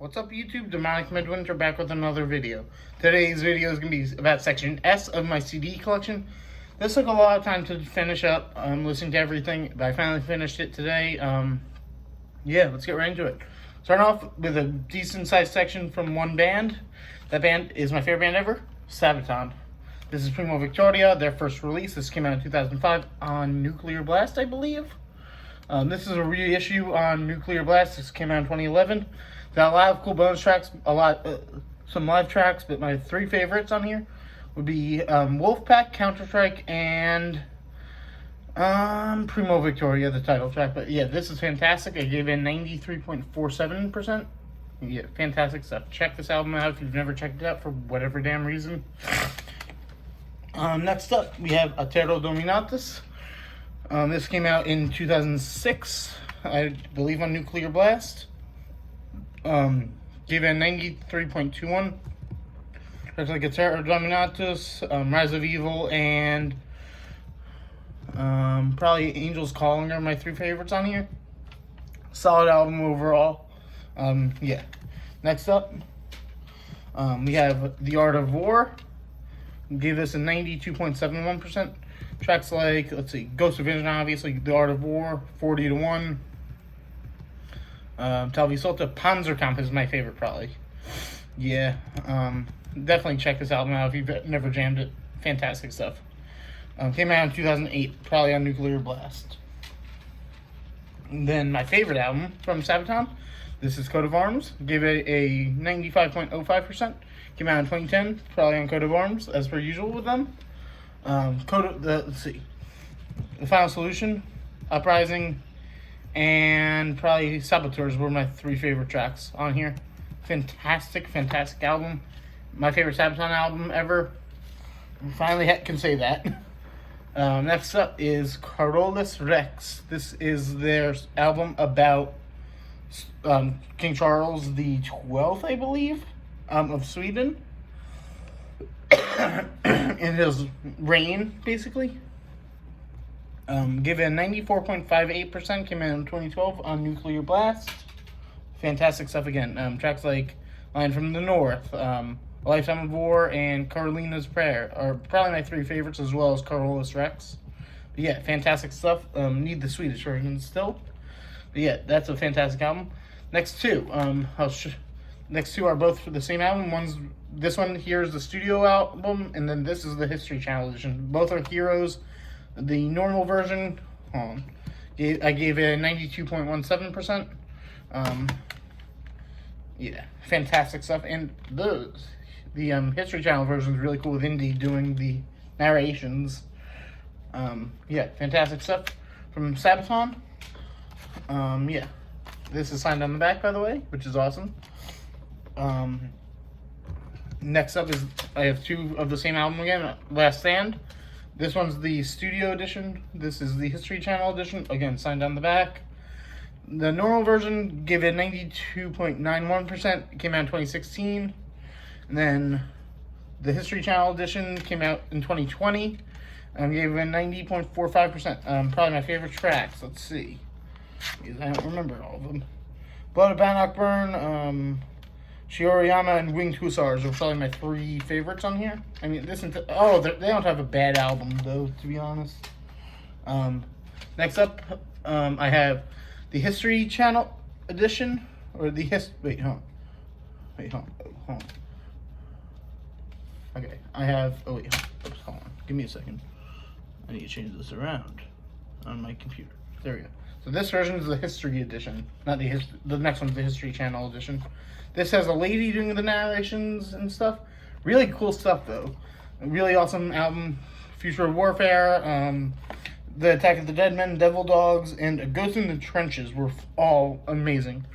What's up YouTube? Demonic Midwinter back with another video. Today's video is going to be about section S of my CD collection. This took a lot of time to finish up. I'm listening to everything, but I finally finished it today. Yeah, let's get right into it. Starting off with a decent sized section from one band. That band is my favorite band ever, Sabaton. This is Primo Victoria, their first release. This came out in 2005 on Nuclear Blast, I believe. This is a reissue on Nuclear Blast. This came out in 2011. Got a lot of cool bonus tracks, some live tracks, but my three favorites on here would be Wolfpack, Counter-Strike, and Primo Victoria, the title track. But yeah, this is fantastic. I gave it 93.47%. Yeah, fantastic stuff. Check this album out if you've never checked it out for whatever damn reason. Next up, we have Atero Dominatus. This came out in 2006, I believe, on Nuclear Blast. Gave it a 93.21. Looks like Atero Dominatus, Rise of Evil, and probably Angel's Calling are my three favorites on here. Solid album overall. Yeah. Next up, we have The Art of War. Gave this a 92.71%. Tracks like, let's see, Ghost of Vision, obviously, The Art of War, 40 to 1. Talvisolta Panzerkampf is my favorite, probably. Yeah, definitely check this album out if you've never jammed it. Fantastic stuff. Came out in 2008, probably on Nuclear Blast. And then my favorite album from Sabaton, this is Coat of Arms. Gave it a 95.05%. Came out in 2010, probably on Coat of Arms, as per usual with them. Let's see, The Final Solution, Uprising, and probably Saboteurs were my three favorite tracks on here. Fantastic, fantastic album. My favorite Sabaton album ever. Finally can say that. Next up is Corollas Rex. This is their album about King Charles the 12th, I believe, of Sweden. In his reign, basically. Given 94.58%, came out in 2012 on Nuclear Blast. Fantastic stuff again. Tracks like Line from the North, A Lifetime of War, and Carolina's Prayer are probably my three favorites, as well as Corollas Rex. But yeah, fantastic stuff. Need the Swedish version still. But yeah, that's a fantastic album. Next two are both for the same album. This one here is the studio album, and then this is the History Channel edition. Both are heroes. The normal version, I gave it a 92.17%. Yeah, fantastic stuff. And the History Channel version is really cool with Indy doing the narrations. Yeah, fantastic stuff from Sabaton. Yeah, this is signed on the back, by the way, which is awesome. Next up is, I have two of the same album again, Last Stand. This one's the studio edition. This is the History Channel edition. Again, signed on the back. The normal version gave it 92.91%. It came out in 2016. And then the History Channel edition came out in 2020. And gave it 90.45%. Probably my favorite tracks. Let's see, because I don't remember all of them. Blood of Bannockburn, Shioriyama, and Winged Hussars are probably my three favorites on here. I mean, they don't have a bad album, though, to be honest. Next up, I have the History Channel edition, or the hold on. Okay, I have, hold on, give me a second. I need to change this around on my computer. There we go. So this version is the History edition, not the next one's the History Channel edition. This has a lady doing the narrations and stuff. Really cool stuff, though. A really awesome album. Future of Warfare, The Attack of the Dead Men, Devil Dogs, and A Ghost in the Trenches were all amazing.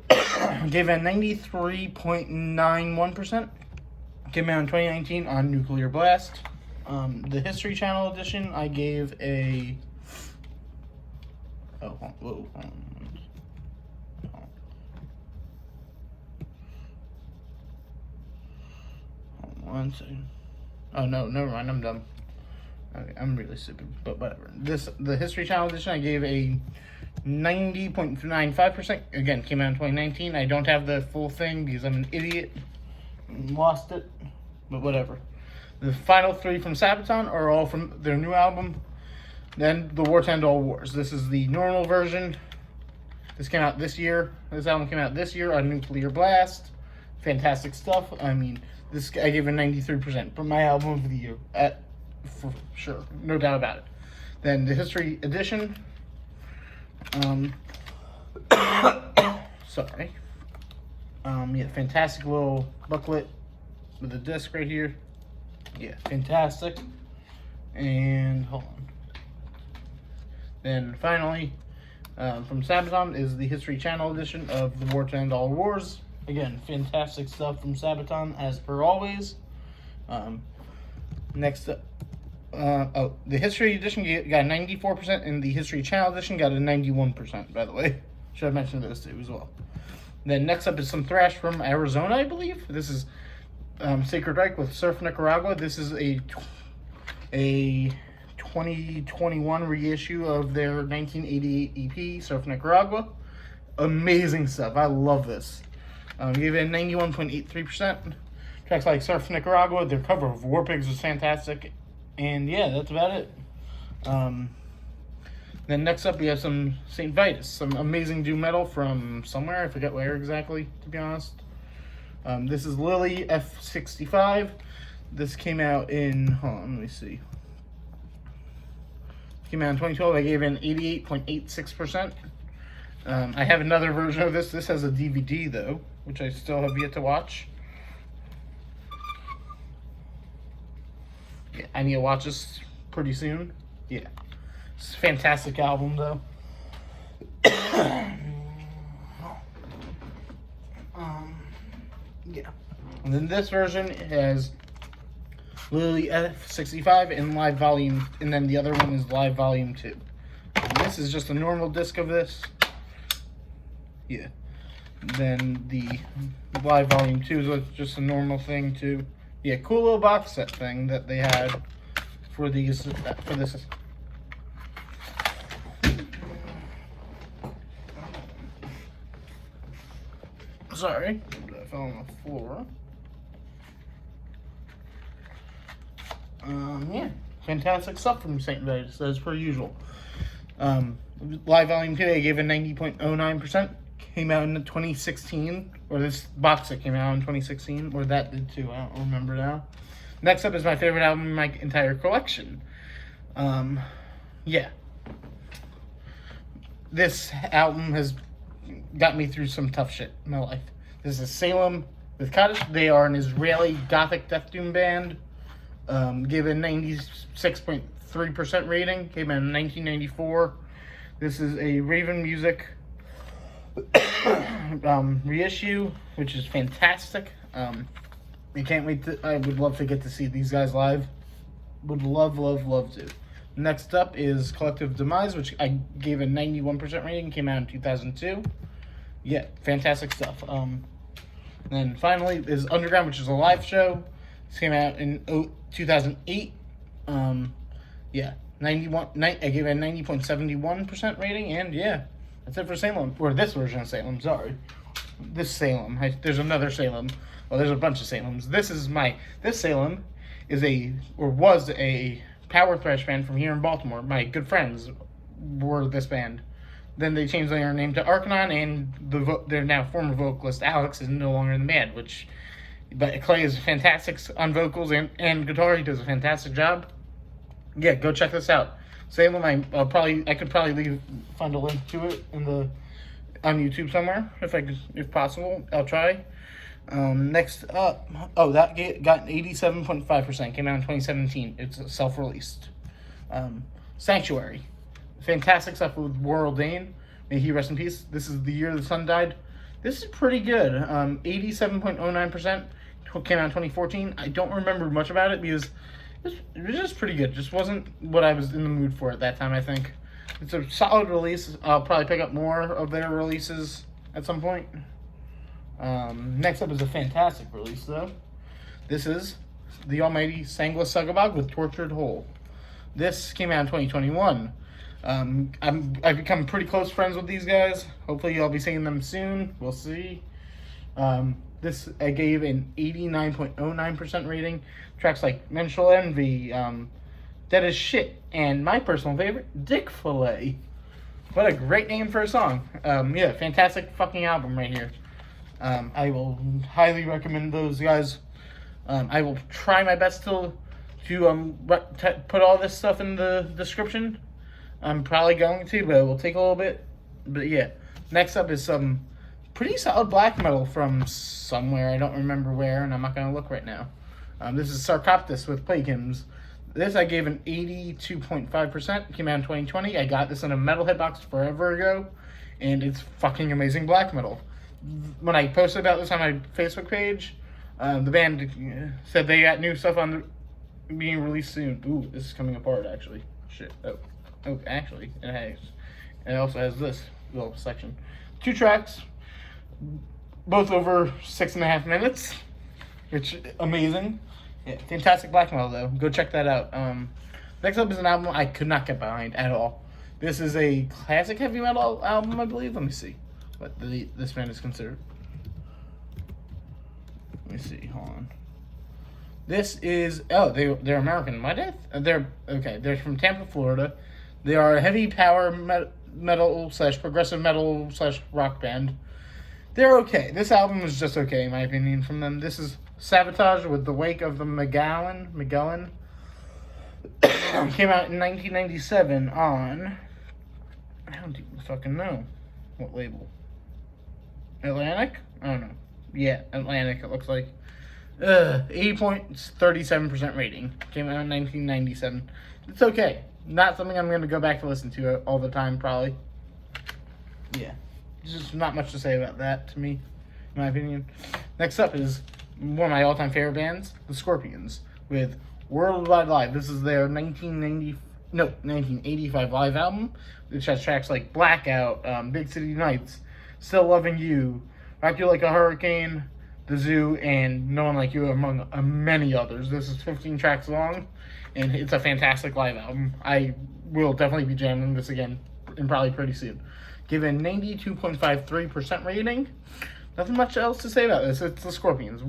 Gave it a 93.91%. Came out in 2019 on Nuclear Blast. The History Channel edition, I gave a... Oh, whoa, one second. Oh, no, never mind, I'm dumb. Okay, I'm really stupid, but whatever. The History Channel edition, I gave a 90.95%. Again, came out in 2019. I don't have the full thing because I'm an idiot and lost it, but whatever. The final 3 from Sabaton are all from their new album. Then the War to End All Wars. This is the normal version. This came out this year. This album came out this year on Nuclear Blast. Fantastic stuff. I mean, this I gave it 93% for my album of the year, for sure, no doubt about it. Then the History Edition. Sorry. Yeah, fantastic little booklet with a disc right here. Yeah, fantastic. And hold on. Then finally, from Sabaton is the History Channel edition of The War to End All Wars. Again, fantastic stuff from Sabaton, as per always. Next up, the History edition got 94%, and the History Channel edition got a 91%, by the way. Should have mentioned those two as well. Then next up is some thrash from Arizona, I believe. This is Sacred Reich with Surf Nicaragua. This is a 2021 reissue of their 1988 EP, Surf Nicaragua. Amazing stuff. I love this. Gave it a 91.83%. Tracks like Surf Nicaragua, their cover of War Pigs was fantastic. And yeah, that's about it. Then next up we have some St. Vitus, some amazing doom metal from somewhere. I forget where exactly, to be honest. This is Lily F65. This came out in, hold on, let me see. Came out in 2012. I gave it an 88.86%. I have another version of this. This has a DVD, though, which I still have yet to watch. Yeah, I need to watch this pretty soon. Yeah. It's a fantastic album, though. Yeah. And then this version has Lily F65 and Live Volume, and then the other one is Live Volume 2. And this is just a normal disc of this. Yeah. Then the Live Volume 2 is just a normal thing, too. Yeah, cool little box set thing that they had for these, for this. Sorry, I fell on the floor. Yeah, fantastic stuff from St. Vitus, as per usual. Live Volume 2, I gave a 90.09%. Came out in 2016, or this box set came out in 2016, or that did too, I don't remember now. Next up is my favorite album in my entire collection. Yeah. This album has got me through some tough shit in my life. This is Salem with Kaddish. They are an Israeli gothic death doom band. Gave a 96.3% rating. Came out in 1994. This is a Raven Music reissue, which is fantastic. I can't wait to. I would love to get to see these guys live. Would love to. Next up is Collective Demise, which I gave a 91% rating. Came out in 2002. Yeah, fantastic stuff. And then finally is Underground, which is a live show. This came out in 2008. Yeah, 91. I gave it a 90.71% rating, and yeah, that's it for Salem, or this version of Salem. Sorry, this Salem. There's another Salem. Well, there's a bunch of Salems. This Salem is was a power thrash band from here in Baltimore. My good friends were this band. Then they changed their name to Arcanon, and their now former vocalist Alex is no longer in the band. But Clay is fantastic on vocals and guitar. He does a fantastic job. Yeah, go check this out. Salem, I could probably find a link to it on YouTube somewhere if possible. I'll try. Next up, that got 87.5%. Came out in 2017. It's self-released. Sanctuary, fantastic stuff with War Dane. May he rest in peace. This is The Year the Sun Died. This is pretty good. 87.09%. Came out in 2014. I don't remember much about it because it was just pretty good. Just wasn't what I was in the mood for at that time, I think. It's a solid release. I'll probably pick up more of their releases at some point. Next up is a fantastic release, though. This is The Almighty Sangla Sugabog with Tortured Whole. This came out in 2021. I've become pretty close friends with these guys. Hopefully, I'll be seeing them soon. We'll see. This I gave an 89.09% rating. Tracks like Menstrual Envy, Dead as Shit, and my personal favorite, Dick Fillet. What a great name for a song. Yeah, fantastic fucking album right here. I will highly recommend those guys. I will try my best to put all this stuff in the description. I'm probably going to, but it will take a little bit. But yeah, next up is some pretty solid black metal from somewhere. I don't remember where, and I'm not going to look right now. This is Sarcoptes with Plague Hymns. This I gave an 82.5%. Came out in 2020. I got this in a metalhead box forever ago, and it's fucking amazing black metal. When I posted about this on my Facebook page, the band said they got new stuff being released soon. Ooh, this is coming apart, actually. Shit. Oh, actually, it also has this little section. 2 tracks, both over 6.5 minutes, which is amazing. Yeah, fantastic black metal, though. Go check that out. Next up is an album I could not get behind at all. This is a classic heavy metal album, I believe. Let me see what this band is considered. Let me see. Hold on. This is they're American. They're from Tampa, Florida. They are a heavy power metal / progressive metal / rock band. They're okay. This album is just okay, in my opinion, from them. This is Sabotage with The Wake of the Magellan. Came out in 1997 on, I don't even fucking know what label. Atlantic? I don't know. Yeah, Atlantic, it looks like. 80.37% rating. Came out in 1997. It's okay. Not something I'm going to go back to listen to all the time, probably. Yeah. There's just not much to say about that, to me, in my opinion. Next up is one of my all-time favorite bands, The Scorpions, with Worldwide Live. This is their 1985 live album, which has tracks like Blackout, Big City Nights, Still Loving You, Rock You Like a Hurricane, The Zoo, and No One Like You, among many others. This is 15 tracks long, and it's a fantastic live album. I will definitely be jamming this again, and probably pretty soon. Given 92.53% rating. Nothing much else to say about this. It's the Scorpions.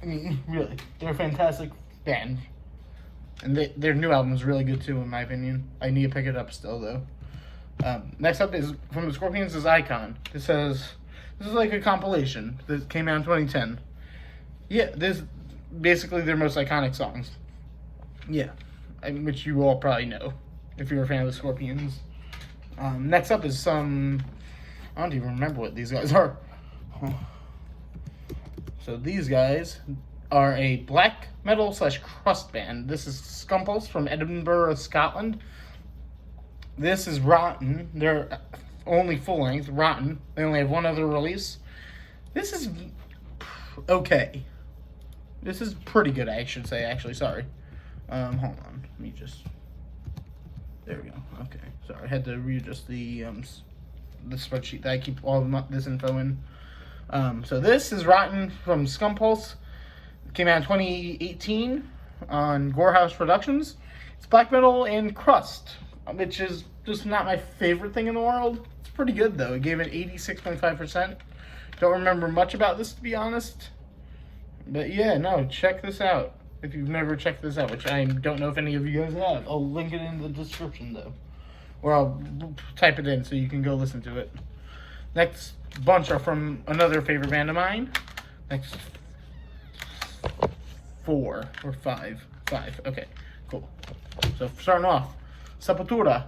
I mean, really, they're a fantastic band. And their new album is really good, too, in my opinion. I need to pick it up still, though. Next up is, from the Scorpions, is Icon. This is like a compilation that came out in 2010. Yeah, this is basically their most iconic songs. Yeah, which you all probably know, if you're a fan of the Scorpions. Next up is some, I don't even remember what these guys are. So these guys are a black metal / crust band. This is Scum Pulse from Edinburgh, Scotland. This is Rotten. They're only full length, Rotten. They only have one other release. This is okay. This is pretty good, I should say, actually. Sorry. Hold on. Let me just... There we go. Okay. Sorry, I had to readjust the spreadsheet that I keep all of this info in. So this is Rotten from Scum Pulse. It came out in 2018 on Gorehouse Productions. It's black metal and crust, which is just not my favorite thing in the world. It's pretty good, though. It gave it 86.5%. Don't remember much about this, to be honest. But yeah, no, check this out. If you've never checked this out, which I don't know if any of you guys have. I'll link it in the description, though. Or I'll type it in so you can go listen to it. Next bunch are from another favorite band of mine. Next 4 or 5. 5. Okay, cool. So starting off, Sepultura,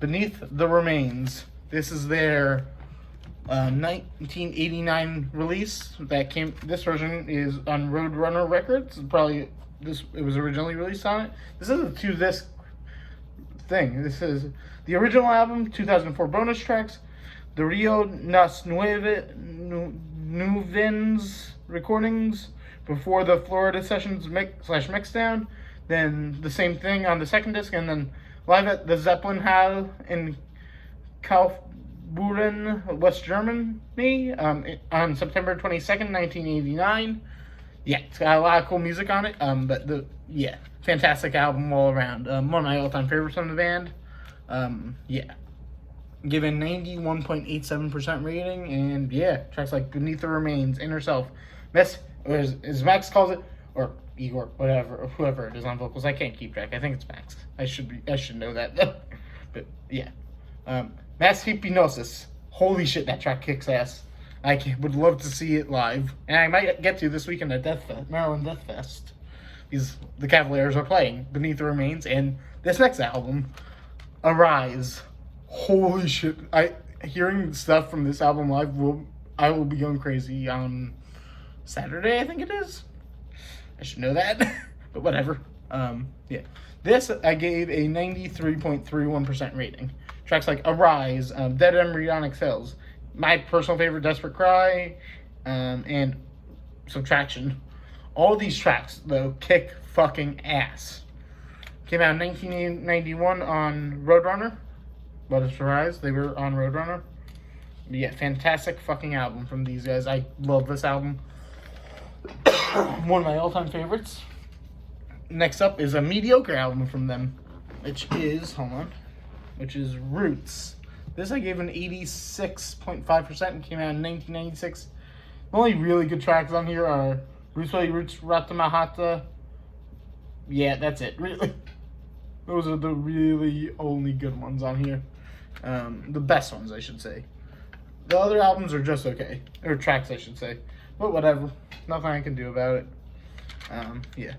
Beneath the Remains. This is their 1989 release that came. This version is on Roadrunner Records. It was originally released on it. This is a 2-disc thing. This is the original album, 2004 bonus tracks, the Rio Nas Nuvens recordings before the Florida Sessions mixdown, then the same thing on the second disc, and then live at the Zeppelin Hall in Kaufbeuren, West Germany, on September 22nd, 1989. Yeah, it's got a lot of cool music on it, fantastic album all around. One of my all-time favorites from the band. Yeah. Given 91.87% rating, and yeah, tracks like Beneath the Remains, Inner Self, as Max calls it, or Igor, whatever, or whoever it is on vocals. I can't keep track. I think it's Max. I should know that though. But yeah. Mass Hypnosis. Holy shit, that track kicks ass. Would love to see it live. And I might get to this weekend at Maryland Death Fest. Because the Cavaliers are playing Beneath the Remains, and this next album, Arise. Holy shit. Hearing stuff from this album live, I will be going crazy on Saturday, I think it is. I should know that. But whatever. Yeah. This, I gave a 93.31% rating. Tracks like Arise, Dead Embryonic Cells, my personal favorite, Desperate Cry, and Subtraction. All these tracks, though, kick fucking ass. Came out in 1991 on Roadrunner. Let Us Rise, they were on Roadrunner. But yeah, fantastic fucking album from these guys. I love this album. One of my all-time favorites. Next up is a mediocre album from them, which is Roots. This I gave an 86.5% and came out in 1996. The only really good tracks on here are Roots Rata Mahata. Yeah, that's it, really. Those are the really only good ones on here. The best ones, I should say. The other albums are just okay. Or tracks, I should say. But whatever. Nothing I can do about it. Yeah.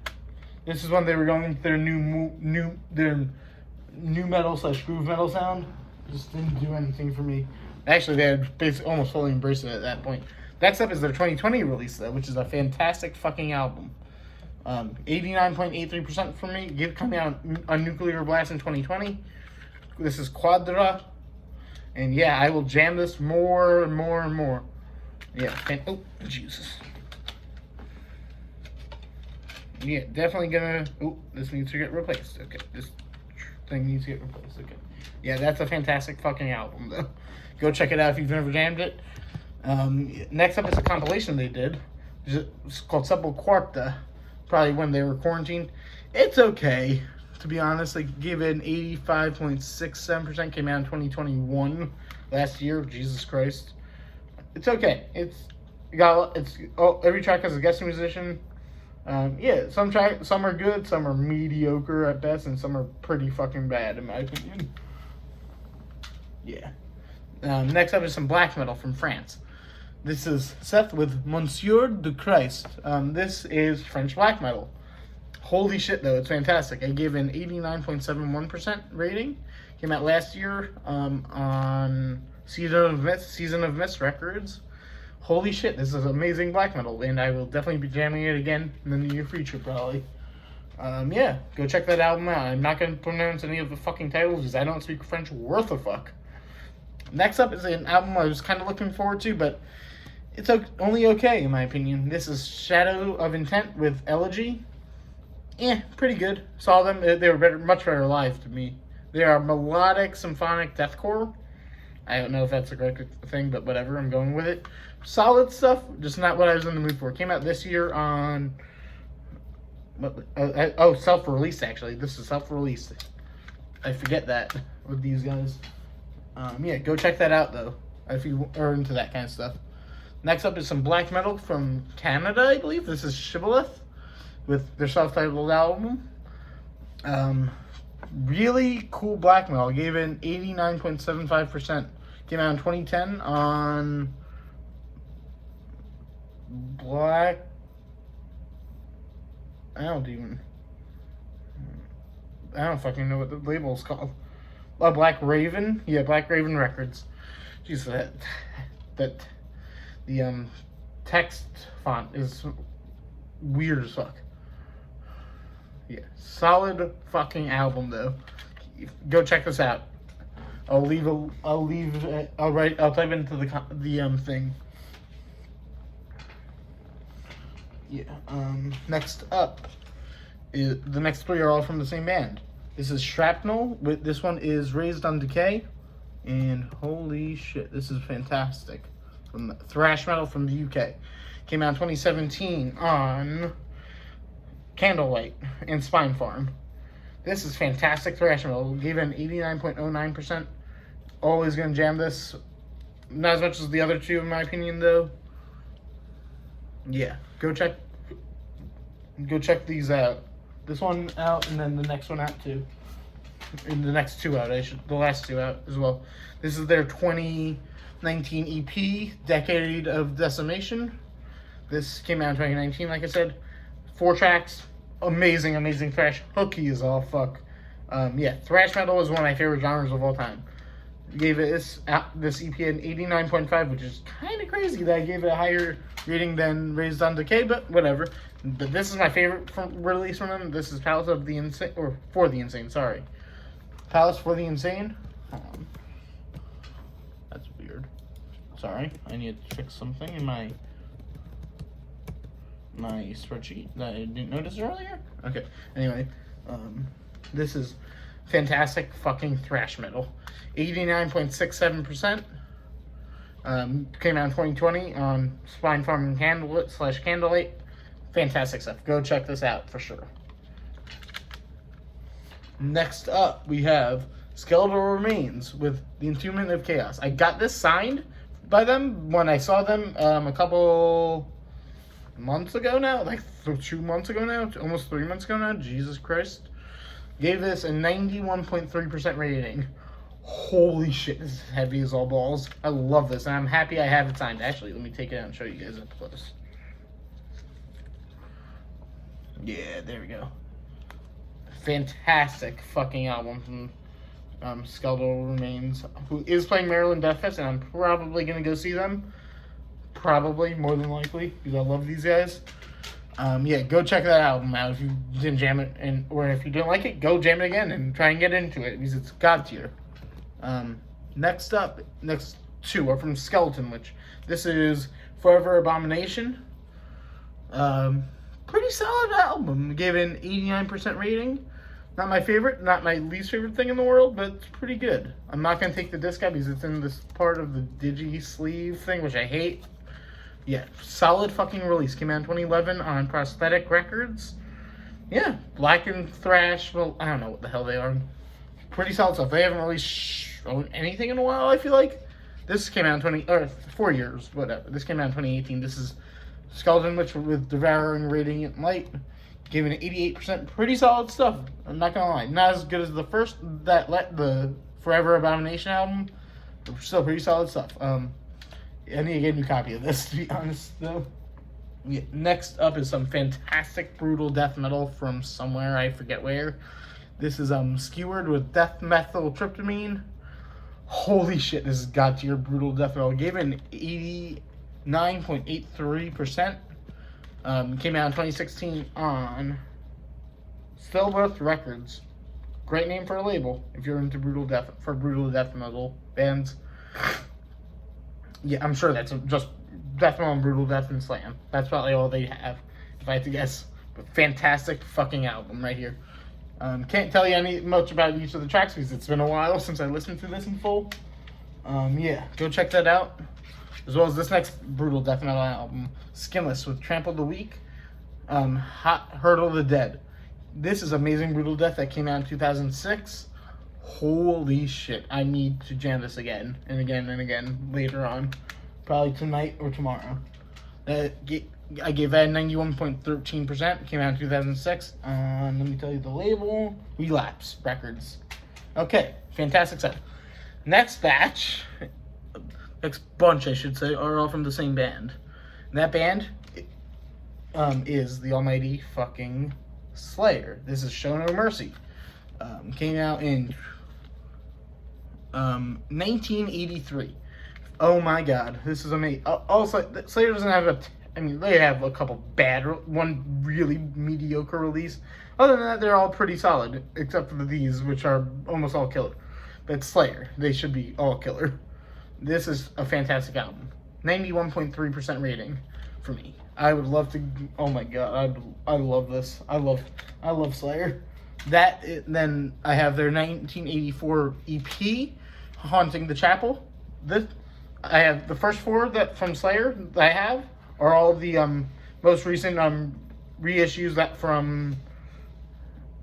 This is when they were going with their new metal / groove metal sound. Just didn't do anything for me. Actually, they had basically almost fully embraced it at that point. Next up is their 2020 release, though, which is a fantastic fucking album. 89.83% for me. Coming out on Nuclear Blast in 2020. This is Quadra. And yeah, I will jam this more and more and more. Yeah. Oh, Jesus. Yeah, definitely gonna... Oh, this needs to get replaced. Okay, this thing needs to get replaced. Okay. Yeah, that's a fantastic fucking album, though. Go check it out if you've never jammed it. Next up is a compilation they did. It's called Sepultura. Probably when they were quarantined. It's okay, to be honest. They gave it an 85.67%. Came out in 2021, last year. Jesus Christ. It's okay. Every track has a guest musician. Yeah, some are good, some are mediocre at best, and some are pretty fucking bad in my opinion. Yeah. Next up is some black metal from France. This is Seth with Monsieur de Christ. This is French black metal. Holy shit, though, it's fantastic. I gave an 89.71% rating. Came out last year on Season of Mist Records. Holy shit, this is amazing black metal, and I will definitely be jamming it again in the near future, probably. Yeah, go check that album out. I'm not going to pronounce any of the fucking titles because I don't speak French worth a fuck. Next up is an album I was kind of looking forward to, but it's only okay, in my opinion. This is Shadow of Intent with Elegy. Yeah, pretty good. Saw them. They were much better live to me. They are melodic, symphonic deathcore. I don't know if that's the correct thing, but whatever. I'm going with it. Solid stuff, just not what I was in the mood for. Came out this year on... self-released, actually. This is self-released. I forget that with these guys. Yeah, go check that out, though, if you are into that kind of stuff. Next up is some black metal from Canada, I believe. This is Shibboleth with their self-titled album. Really cool black metal. I gave it an 89.75%. Came out in 2010 on Black... I don't fucking know what the label's called. Black Raven? Yeah, Black Raven Records. Jeez, that the text font is weird as fuck. Yeah, solid fucking album though. Go check this out. I'll type into the thing. Yeah. Next up is the next three are all from the same band. This is Shrapnel. This one is Raised on Decay, and holy shit, this is fantastic. From thrash metal from the UK. Came out in 2017 on Candlelight and Spine Farm. This is fantastic thrash metal. Gave it an 89.09%. Always gonna jam this. Not as much as the other two, in my opinion, though. Yeah, go check these out. This one out, and then the next one out too. And the next two out, the last two out as well. This is their 2019 EP, Decade of Decimation. This came out in 2019, like I said. 4 tracks, amazing thrash. Hooky as all fuck. Yeah, thrash metal is one of my favorite genres of all time. Gave it this EP an 89.5, which is kind of crazy that I gave it a higher rating than Raised on Decay, but whatever. But this is my favorite release from them. This is Palace of the Insane, or For the Insane, sorry. Palace for the Insane. That's weird. Sorry, I need to fix something in my spreadsheet that I didn't notice earlier. Okay, anyway, this is fantastic fucking thrash metal. 89.67%. Came out in 2020 on Spine Farm and Candlelight. Fantastic stuff. Go check this out for sure. Next up, we have Skeletal Remains with the Entombment of Chaos. I got this signed by them when I saw them a couple months ago now. Like 2 months ago now. Almost 3 months ago now. Jesus Christ. Gave this a 91.3% rating. Holy shit, this is heavy as all balls. I love this, and I'm happy I have it signed. Actually, let me take it out and show you guys up close. Yeah, there we go. Fantastic fucking album from Skeletal Remains, who is playing Maryland Death Fest, and I'm probably going to go see them. Probably, more than likely, because I love these guys. Yeah, go check that album out if you didn't jam it, or if you didn't like it, go jam it again and try and get into it, because it's god tier. Next two are from Skeleton, which this is Forever Abomination. Pretty solid album. Gave it an 89% rating. Not my favorite, not my least favorite thing in the world, but it's pretty good. I'm not going to take the disc out because it's in this part of the digi sleeve thing, which I hate. Yeah, solid fucking release. Came out in 2011 on Prosthetic Records. Yeah, black and thrash. Well, I don't know what the hell they are. Pretty solid stuff. They haven't really shown anything in a while, I feel like. This came out in 4 years, whatever. This came out in 2018. This is Skeleton Witch with Devouring Radiant Light. Gave it an 88%. Pretty solid stuff. I'm not gonna lie. Not as good as the the Forever Abomination album. But still pretty solid stuff. I need to get a new copy of this, to be honest, though. Yeah, next up is some fantastic brutal death metal from somewhere, I forget where. This is Skewered with Death Methyltryptamine. Holy shit, this has got to your brutal death metal. Gave it an 89.83%. Came out in 2016 on Stillbirth Records. Great name for a label if you're into brutal death metal bands. Yeah, I'm sure that's just death metal and brutal death and slam. That's probably all they have, if I had to guess. But fantastic fucking album right here. Can't tell you much about each of the tracks because it's been a while since I listened to this in full. Yeah, go check that out. As well as this next brutal death metal album, Skinless with Trample the Weak, Hot Hurdle the Dead. This is amazing brutal death that came out in 2006. Holy shit, I need to jam this again and again and again later on. Probably tonight or tomorrow. I gave that 91.13%. Came out in 2006. Let me tell you the label. Relapse Records. Okay, fantastic stuff. Next bunch, I should say, are all from the same band. And that band is the almighty fucking Slayer. This is Show No Mercy. Came out in 1983. Oh my god, this is amazing. Also, Slayer doesn't have they have a couple one really mediocre release. Other than that, they're all pretty solid, except for these, which are almost all killer. But Slayer, they should be all killer. This is a fantastic album. 91.3% rating for me. I would love to. Oh my god, I love this. I love Slayer. Then I have their 1984 EP, Haunting the Chapel. I have the first 4 from Slayer that I have are all the most recent reissues that from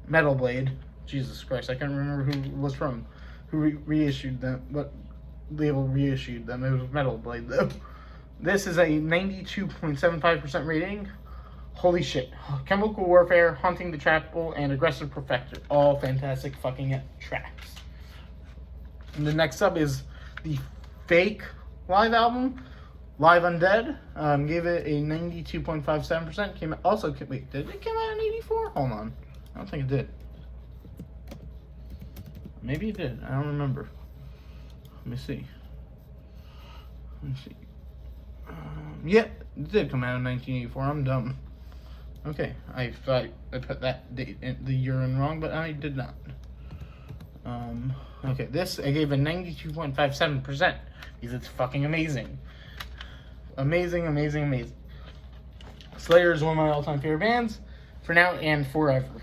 Metal Blade. Jesus Christ, I can't remember who it was from, who reissued them, what label reissued them. It was Metal Blade, though. This is a 92.75% rating. Holy shit. Chemical Warfare, Haunting the Chapel, and Aggressive Perfector. All fantastic fucking tracks. And the next up is the fake live album, Live Undead. Gave it a 92.57%. Wait, did it come out in 84? Hold on. I don't think it did. Maybe it did. I don't remember. Let me see. Yeah, it did come out in 1984. I'm dumb. Okay, I thought I put that date in the year in wrong, but I did not. Okay, this I gave a 92.57% because it's fucking amazing. Amazing, amazing, amazing. Slayer is one of my all-time favorite bands for now and forever.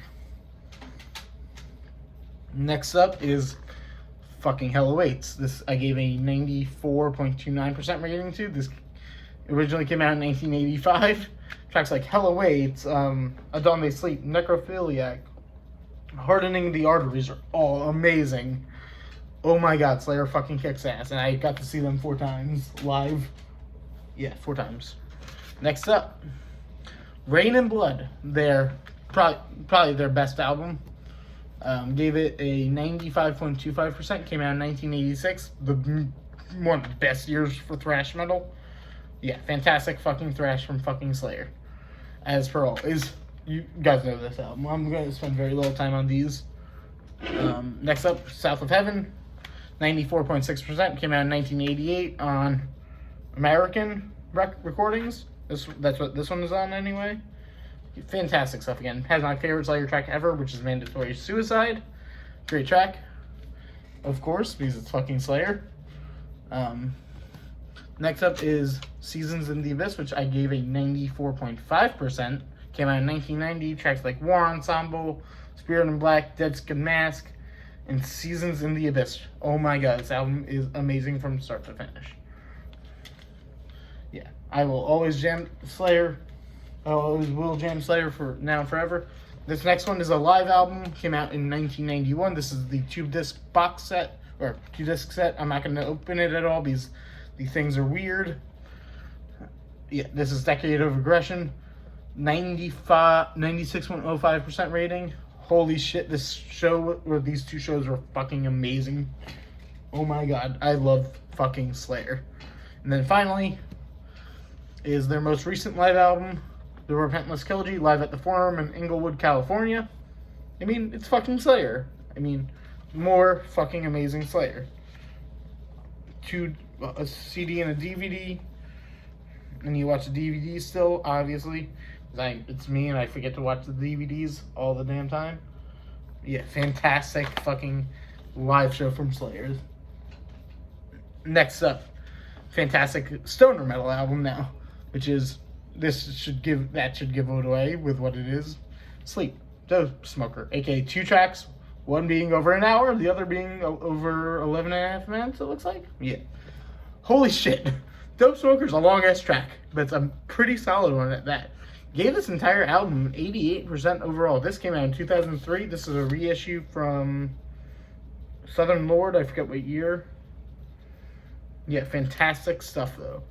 Next up is fucking Hell Awaits. This I gave a 94.29% rating to. This originally came out in 1985. Tracks like Hell Awaits, A Dawn They Sleep, Necrophiliac, Hardening the Arteries are all amazing. Oh my god, Slayer fucking kicks ass. And I got to see them 4 times live. Yeah, 4 times. Next up, Rain and Blood. Their probably their best album. Gave it a 95.25%. Came out in 1986. One of the best years for thrash metal. Yeah, fantastic fucking thrash from fucking Slayer. As per all. You guys know this album. I'm going to spend very little time on these. Next up, South of Heaven. 94.6%. Came out in 1988 on American Recordings. That's what this one is on anyway. Fantastic stuff again. Has my favorite Slayer track ever, which is Mandatory Suicide. Great track. Of course, because it's fucking Slayer. Next up is Seasons in the Abyss, which I gave a 94.5%. Came out in 1990. Tracks like War Ensemble, Spirit in Black, Dead Skin Mask, and Seasons in the Abyss. Oh my god, this album is amazing from start to finish. Yeah, I will always jam Slayer. I always will jam Slayer for now and forever. This next one is a live album. Came out in 1991. This is the 2-disc box set, or 2-disc set. I'm not going to open it at all because the things are weird. Yeah, this is Decade of Aggression. 96.05% rating. Holy shit, this show, or these 2 shows were fucking amazing. Oh my god, I love fucking Slayer. And then finally is their most recent live album, The Repentless Trilogy, live at the Forum in Inglewood, California. I mean, it's fucking Slayer. I mean, more fucking amazing Slayer. A CD and a DVD. And you watch the DVDs still, obviously. It's me and I forget to watch the DVDs all the damn time. Yeah, fantastic fucking live show from Slayer. Next up, fantastic stoner metal album now, which is that should give it away with what it is. Sleep, Dope Smoker, aka 2 tracks, one being over an hour, the other being over 11 and a half minutes, it looks like. Yeah. Holy shit. Dope Smoker's a long ass track, but it's a pretty solid one at that. Gave this entire album 88% overall. This came out in 2003. This is a reissue from Southern Lord. I forget what year. Yeah, fantastic stuff though.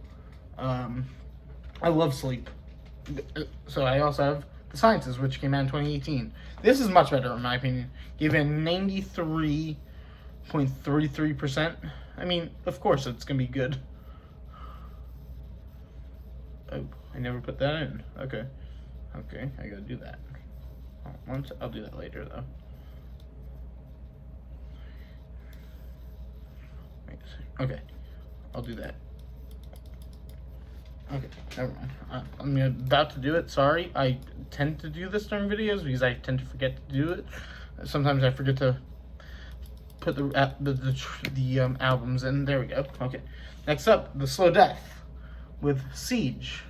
I love Sleep. So I also have The Sciences, which came out in 2018. This is much better in my opinion. Given 93.33%. I mean, of course it's gonna be good. Oh, I never put that in. Okay, I gotta do that. I'll do that later though. Okay, I'll do that. Okay, never mind. I'm about to do it. Sorry, I tend to do this during videos because I tend to forget to do it. Sometimes I forget to put the albums in. There we go. Okay, next up, The Slow Death with Siege.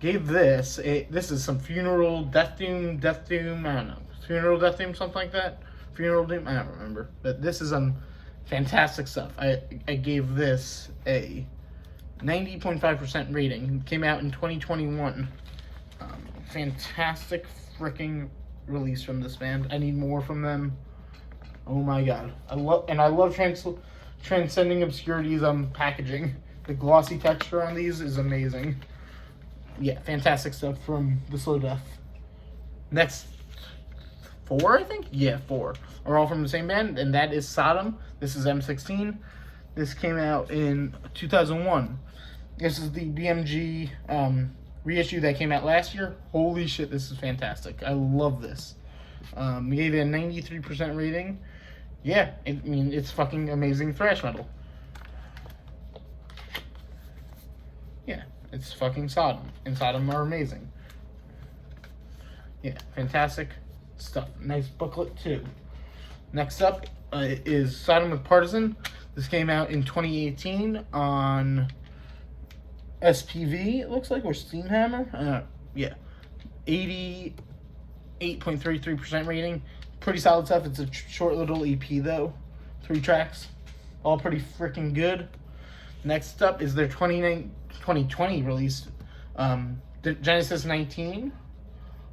Gave this is some Funeral Death Doom, I don't know, Funeral Death Doom, something like that. Funeral Doom, I don't remember. But this is fantastic stuff. I gave this a 90.5% rating. It came out in 2021. Fantastic freaking release from this band. I need more from them. Oh my god. I love Transcending Obscurity's packaging. The glossy texture on these is amazing. Yeah, fantastic stuff from the Slow Death. Next 4, I think? Yeah, 4 are all from the same band, and that is Sodom. This is M16. This came out in 2001. This is the BMG reissue that came out last year. Holy shit, this is fantastic. I love this. We gave it a 93% rating. Yeah, it's fucking amazing thrash metal. Yeah, it's fucking Sodom, and Sodom are amazing. Yeah, fantastic stuff. Nice booklet too. Next up is Sodom with Partisan. This came out in 2018 on SPV, it looks like, or Steamhammer. Yeah, 88.33% rating. Pretty solid stuff. It's a short little EP though, 3 tracks, all pretty freaking good. Next up is their 2020 release, the Genesis 19.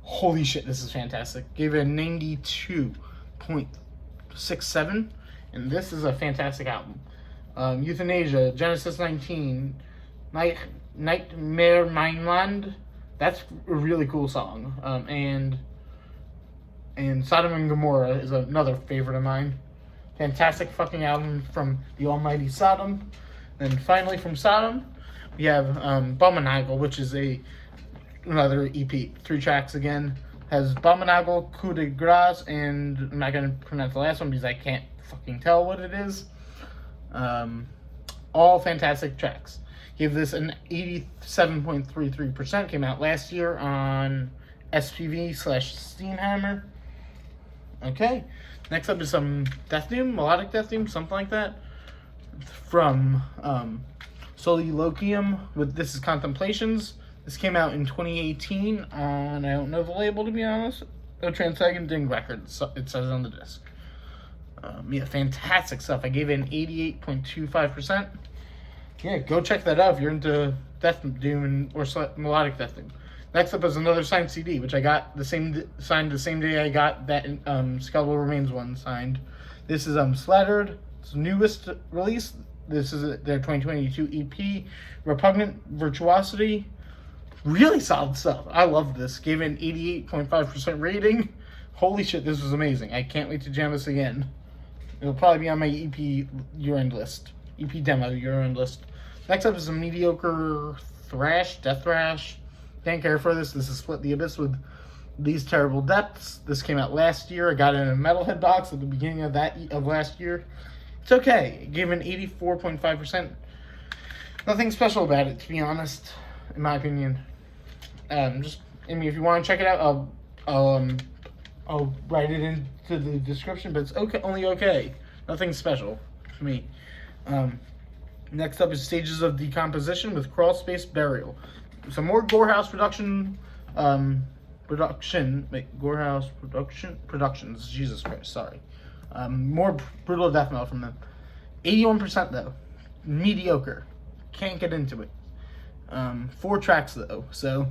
Holy shit, this is fantastic. Gave it a 92.67, and this is a fantastic album. Euthanasia, Genesis 19, Nightmare Mainland. That's a really cool song. And Sodom and Gomorrah is another favorite of mine. Fantastic fucking album from the almighty Sodom. Then finally from Sodom, we have Abomination, which is another EP. 3 tracks again. Has Abomination, Coup de Grace, and I'm not going to pronounce the last one because I can't fucking tell what it is. All fantastic tracks. Give this an 87.33%. Came out last year on SPV/Steamhammer. Okay. Next up is some death doom, melodic death doom, something like that. From Soliloquium. This is Contemplations. This came out in 2018 on, I don't know the label to be honest, a Transcending Records, it says on the disc. Yeah, fantastic stuff. I gave it an 88.25%. Yeah, go check that out if you're into death doom or melodic death doom. Next up is another signed CD, which I got signed the same day I got that Skeletal Remains one signed. This is Slattered. It's the newest release. This is their 2022 EP, Repugnant Virtuosity. Really solid stuff. I love this. Gave it an 88.5% rating. Holy shit, this was amazing. I can't wait to jam this again. It'll probably be on my EP year-end list. EP demo year-end list. Next up is a mediocre death thrash. Can't care for this. This is Split the Abyss with These Terrible Depths. This came out last year. I got it in a Metalhead box at the beginning of last year. It's okay. It gave an 84.5%. Nothing special about it, to be honest, in my opinion. If you want to check it out, I'll write it into the description, but it's okay, only okay. Nothing special for me. Next up is Stages of Decomposition with Crawl Space Burial. Some more Gorehouse Productions. Jesus Christ, sorry. More brutal death metal from them. 81% though. Mediocre. Can't get into it. 4 tracks though, so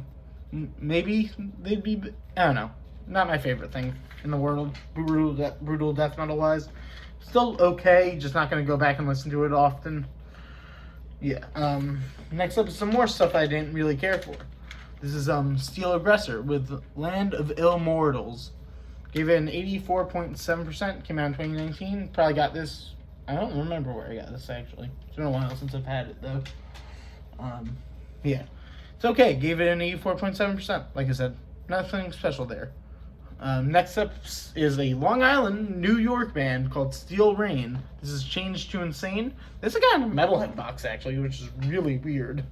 maybe they'd be, I don't know. Not my favorite thing in the world, brutal death metal wise. Still okay, just not going to go back and listen to it often. Yeah. Next up is some more stuff I didn't really care for. This is Steel Aggressor with Land of Ill Mortals. Gave it an 84.7%. Came out in 2019. Probably got this. I don't remember where I got this actually. It's been a while since I've had it though. Yeah. It's okay. Gave it an 84.7%. Like I said, nothing special there. Next up is a Long Island, New York band called Steel Rain. This is Changed to Insane. This is got a Metalhead box actually, which is really weird.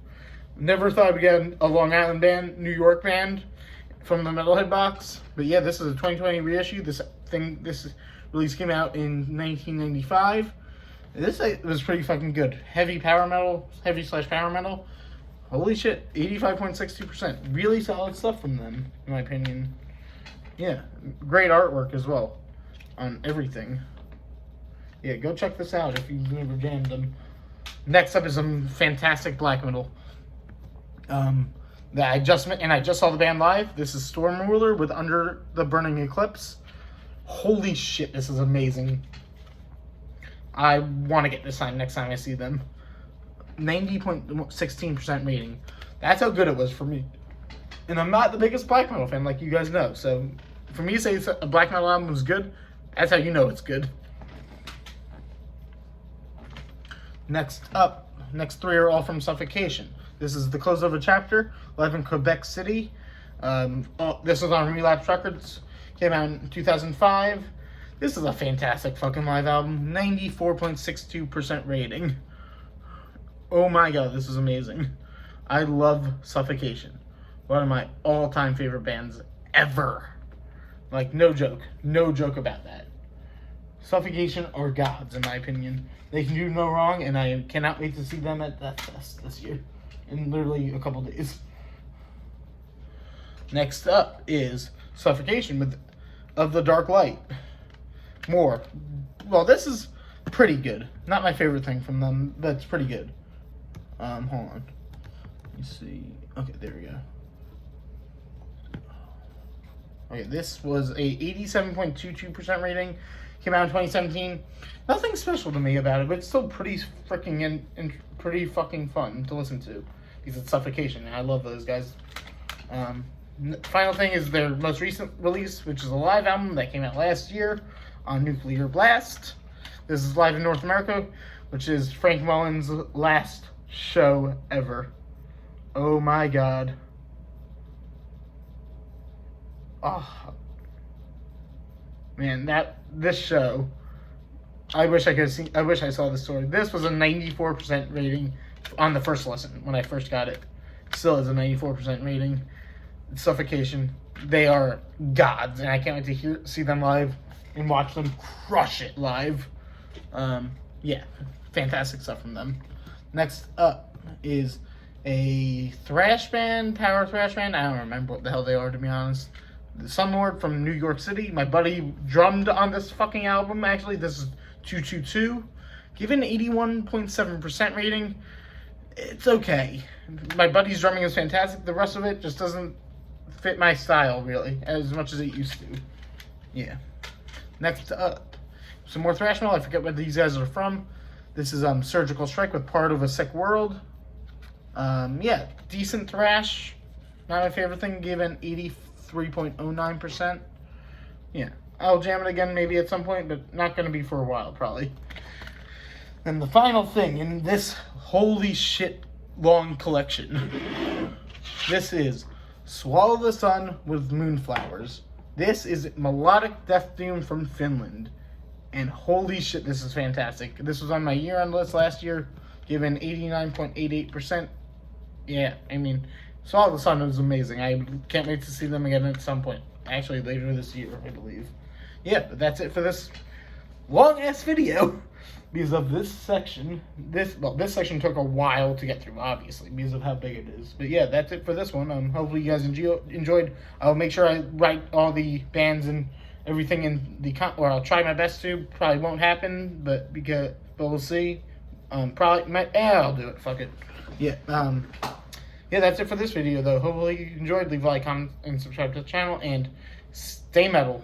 Never thought I'd get a Long Island band, New York band from the Metalhead box. But yeah, this is a 2020 reissue. This release came out in 1995. This was pretty fucking good. Heavy power metal, heavy/power metal. Holy shit, 85.62%. Really solid stuff from them, in my opinion. Yeah, great artwork as well on everything. Yeah, go check this out if you've never jammed them. Next up is some fantastic black metal. that I just saw the band live. This is Storm Ruler with Under the Burning Eclipse. Holy shit, this is amazing. I want to get this signed next time I see them. 90.16% rating. That's how good it was for me. And I'm not the biggest black metal fan, like you guys know. So for me to say a black metal album was good, that's how you know it's good. Next up, next three are all from Suffocation. This is the close of a chapter, live in Quebec City. This was on Relapse Records. Came out in 2005. This is a fantastic fucking live album. 94.62% rating. Oh my god, this is amazing. I love Suffocation. One of my all-time favorite bands ever. Like, no joke. No joke about that. Suffocation are gods, in my opinion. They can do no wrong, and I cannot wait to see them at Death Fest this year. In literally a couple days. Next up is Suffocation with Of the Dark Light. More. Well, this is pretty good. Not my favorite thing from them, but it's pretty good. Hold on. Let me see. Okay, there we go. Okay, this was a 87.22% rating. Came out in 2017. Nothing special to me about it, but it's still pretty freaking and pretty fucking fun to listen to because it's Suffocation, and I love those guys. Final thing is their most recent release, which is a live album that came out last year on Nuclear Blast. This is live in North America, which is Frank Mullen's last show ever. Oh my god. Oh man, this show, I wish I saw the story. This was a 94% rating on the first listen when I first got it. Still is a 94% rating. Suffocation, they are gods, and I can't wait to see them live and watch them crush it live. Yeah, fantastic stuff from them. Next up is a thrash band, power thrash band. I don't remember what the hell they are, to be honest. The Sunlord from New York City. My buddy drummed on this fucking album, actually. This is 222. Given 81.7% rating, it's okay. My buddy's drumming is fantastic. The rest of it just doesn't fit my style, really, as much as it used to. Yeah. Next up, some more thrash metal. I forget where these guys are from. This is Surgical Strike with Part of a Sick World. Yeah, decent thrash. Not my favorite thing, given 83.09%. Yeah, I'll jam it again maybe at some point, but not going to be for a while, probably. And the final thing in this holy shit long collection, this is Swallow the Sun with Moonflowers. This is melodic death doom from Finland. And holy shit, this is fantastic. This was on my year-end list last year, given 89.88%. Yeah, I mean, Swallow the Sun was amazing. I can't wait to see them again at some point. Actually, later this year, I believe. Yeah, but that's it for this long-ass video. Because of this section. This section took a while to get through, obviously, because of how big it is. But yeah, that's it for this one. Hopefully you guys enjoyed. I'll make sure I write all the bands and everything in the or I'll try my best to. Probably won't happen, but we'll see. I'll do it. Fuck it. Yeah. Yeah, that's it for this video, though. Hopefully you enjoyed. Leave a like, comment, and subscribe to the channel, and stay metal.